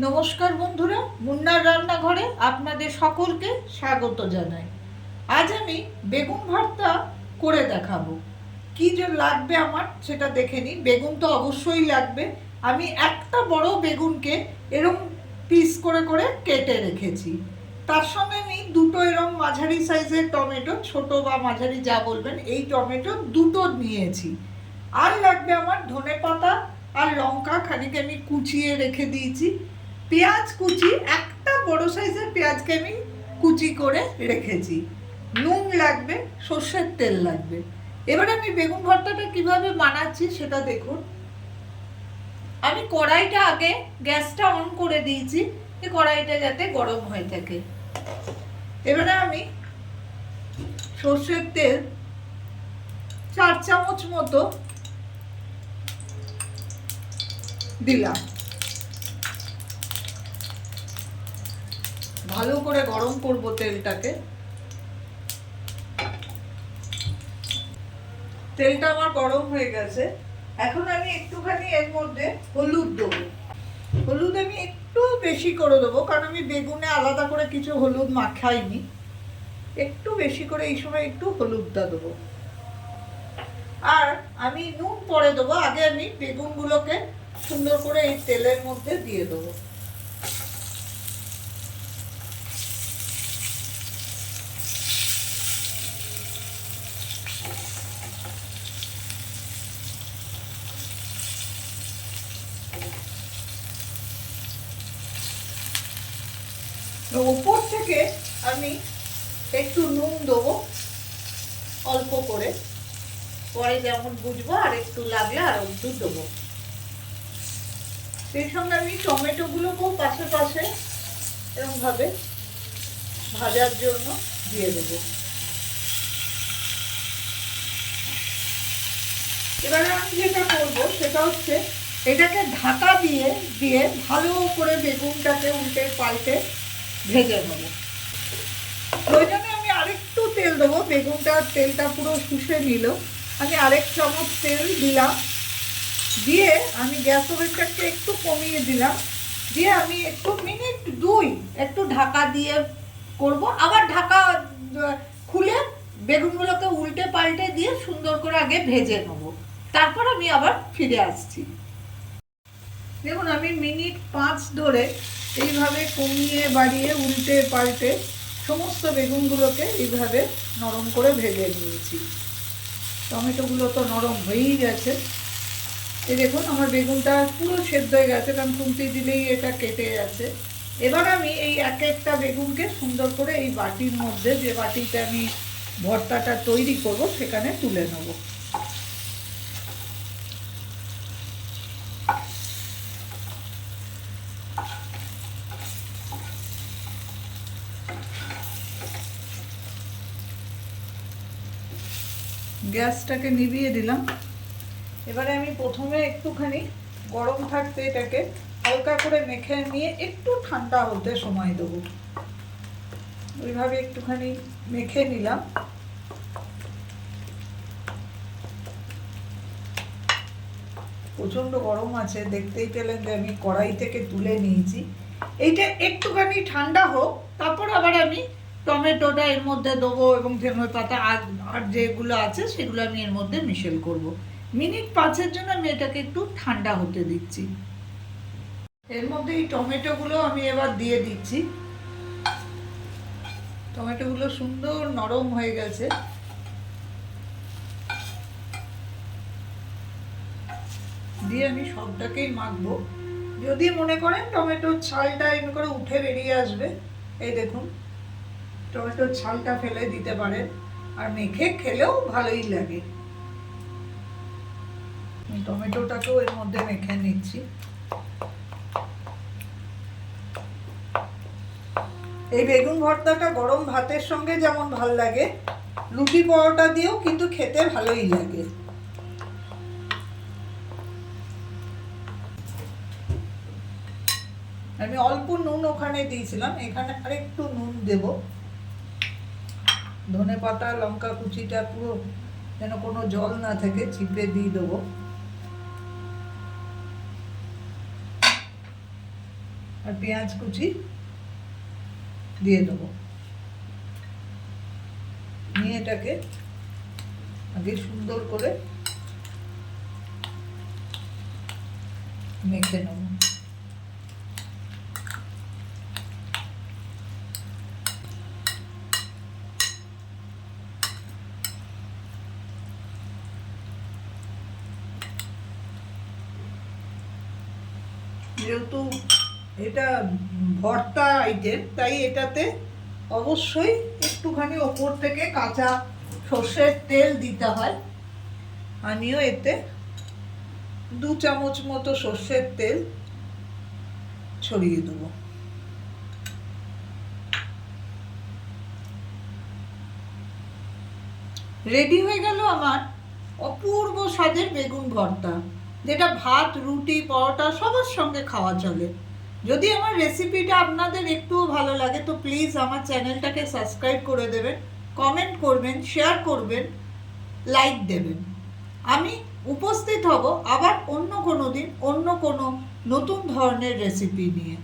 নমস্কার বন্ধুরা, মুন্নার রান্নাঘরে আপনাদের সকলকে স্বাগত জানাই। আজ আমি বেগুন ভর্তা করে দেখাবো। কি যে লাগবে আমার সেটা দেখে নিই। বেগুন তো অবশ্যই লাগবে। আমি একটা বড় বেগুনকে এরকম পিস করে করে কেটে রেখেছি। তার সঙ্গে আমি দুটো এরকম মাঝারি সাইজের টমেটো, ছোট বা মাঝারি যা বলবেন, এই টমেটো দুটো নিয়েছি। আর লাগবে আমার ধনেপাতা আর লঙ্কা খানিক আমি কুচিয়ে রেখে দিয়েছি। পেঁয়াজ কুচি, একটা বড় সাইজের পেঁয়াজকে আমি কুচি করে রেখেছি। নুন লাগবে, সর্ষের তেল লাগবে। এবারে আমি বেগুন ভর্তাটা কিভাবে বানাচ্ছি সেটা দেখুন। আমি কড়াইটা আগে গ্যাসটা অন করে দিয়েছি, এই কড়াইটা যাতে গরম হয়ে থাকে। এবারে আমি সর্ষের তেল 4 চামচ মতো দিলাম। ভালো করে গরম করব তেলটাকে। তেলটা আমার গরম হয়ে গেছে। এখন আমি একটুখানি এর মধ্যে হলুদ দেবো। হলুদ আমি একটু বেশি করে দেবো, কারণ আমি বেগুনে আলাদা করে কিছু হলুদ মাখাইনি। একটু বেশি করে এই সময় একটু হলুদটা দেবো। আর আমি নুন পরে দেবো। আগে আমি বেগুনগুলোকে সুন্দর করে এই তেলের মধ্যে দিয়ে দেবো। উপর থেকে আমি একটু নুন দেবো, অল্প করে, পরে যেমন বুঝবো, আর একটু লাগলে আর একটু দেবো। সেই সঙ্গে আমি টমেটোগুলোকেও পাশে পাশে এরকম ভাবে ভাজার জন্য দিয়ে দেবো। এবারে আমি যেটা করবো সেটা হচ্ছে এটাকে ঢাকা দিয়ে দিয়ে ভালো করে বেগুনটাকে উল্টে পাল্টে ভেজে নেবো। প্রয়োজনে আমি আরেকটু তেল দেবো। বেগুনটার তেলটা পুরো শুষে নিল। আমি আরেক চামচ তেল দিলাম। দিয়ে আমি গ্যাস ওভেনটাকে একটু কমিয়ে দিলাম। দিয়ে আমি একটু মিনিট 2 একটু ঢাকা দিয়ে করব। আবার ঢাকা খুলে বেগুনগুলোকে উল্টে পাল্টে দিয়ে সুন্দর করে আগে ভেজে নেব। তারপর আমি আবার ফিরে আসছি। দেখুন, আমি মিনিট 5 ধরে এইভাবে কমিয়ে বাড়িয়ে উল্টে পাল্টে সমস্ত বেগুনগুলোকে এইভাবে নরম করে ভেজে নিয়েছি। টমেটোগুলো তো নরম হয়েই গেছে। এই দেখুন, আমার বেগুনটা পুরো সেদ্ধ হয়ে গেছে, কারণ খুন্তি দিলেই এটা কেটে গেছে। এবার আমি এই এক একটা বেগুনকে সুন্দর করে এই বাটির মধ্যে, যে বাটিতে আমি ভর্তাটা তৈরি করব, সেখানে তুলে নেব। গ্যাসটাকে নিভিয়ে দিলাম। এবারে আমি প্রথমে একটুখানি গরম থাকতে এটাকে হালকা করে মেখে নিয়ে একটু ঠান্ডা হতে সময় দেবো। ওইভাবে একটুখানি মেখে নিলাম। প্রচণ্ড গরম আছে, দেখতেই পেলেন যে আমি কড়াই থেকে তুলে নিয়েছি। এইটা একটুখানি ঠান্ডা হোক, তারপর আবার আমি টমেটোটা এর মধ্যে দেবো এবং ধনে পাতা আর যেগুলো আছে সেগুলো আমি এর মধ্যে মিশেল করব। মিনিট 5-এর জন্য আমি এটাকে একটু ঠান্ডা হতে দিচ্ছি। এর মধ্যে এই টমেটোগুলো আমি এবার দিয়ে দিচ্ছি। টমেটোগুলো সুন্দর নরম হয়ে গেছে। দিয়ে আমি সবটাকেই মাখবো। যদি মনে করেন টমেটোর ছালটা এমনি করে উঠে বেরিয়ে আসবে, এই দেখুন, টমেটোর ছালটা ফেলে দিতে পারেন, আর মেখে খেলেও ভালোই লাগে। টমেটোটাকেও এর মধ্যে মেখে নিচ্ছি। এই বেগুন ভর্তাটা গরম ভাতের সঙ্গে যেমন ভাল লাগে, রুটি পরোটা দিয়েও কিন্তু খেতে ভালোই লাগে। আমি অল্প নুন ওখানে দিয়েছিলাম, এখানে আরেকটু নুন দেব। ধনেপাতা লঙ্কা কুচিটা পুরো যেন কোনো জল না থাকে চিপে দিয়ে দেবো। আর পেঁয়াজ কুচি দিয়ে দেবো। নিয়ে এটাকে আগে সুন্দর করে মেখে নেব। যেহেতু এটা ভর্তা আইটেম, তাই এটাতে অবশ্যই একটুখানি ওপর থেকে কাঁচা সর্ষের তেল দিতে হয়। আমিও এতে 2 চামচ মতো সর্ষের তেল ছড়িয়ে দেবো। রেডি হয়ে গেল আমার অপূর্ব স্বাদের বেগুন ভর্তা, যেটা ভাত, রুটি, পরোটা সবার সঙ্গে খাওয়া চলে। যদি আমার রেসিপিটা আপনাদের একটুও ভালো লাগে তো প্লিজ আমার চ্যানেলটাকে সাবস্ক্রাইব করে দেবেন, কমেন্ট করবেন, শেয়ার করবেন, লাইক দেবেন। আমি উপস্থিত হব আবার অন্য কোনো দিন অন্য কোনো নতুন ধরনের রেসিপি নিয়ে।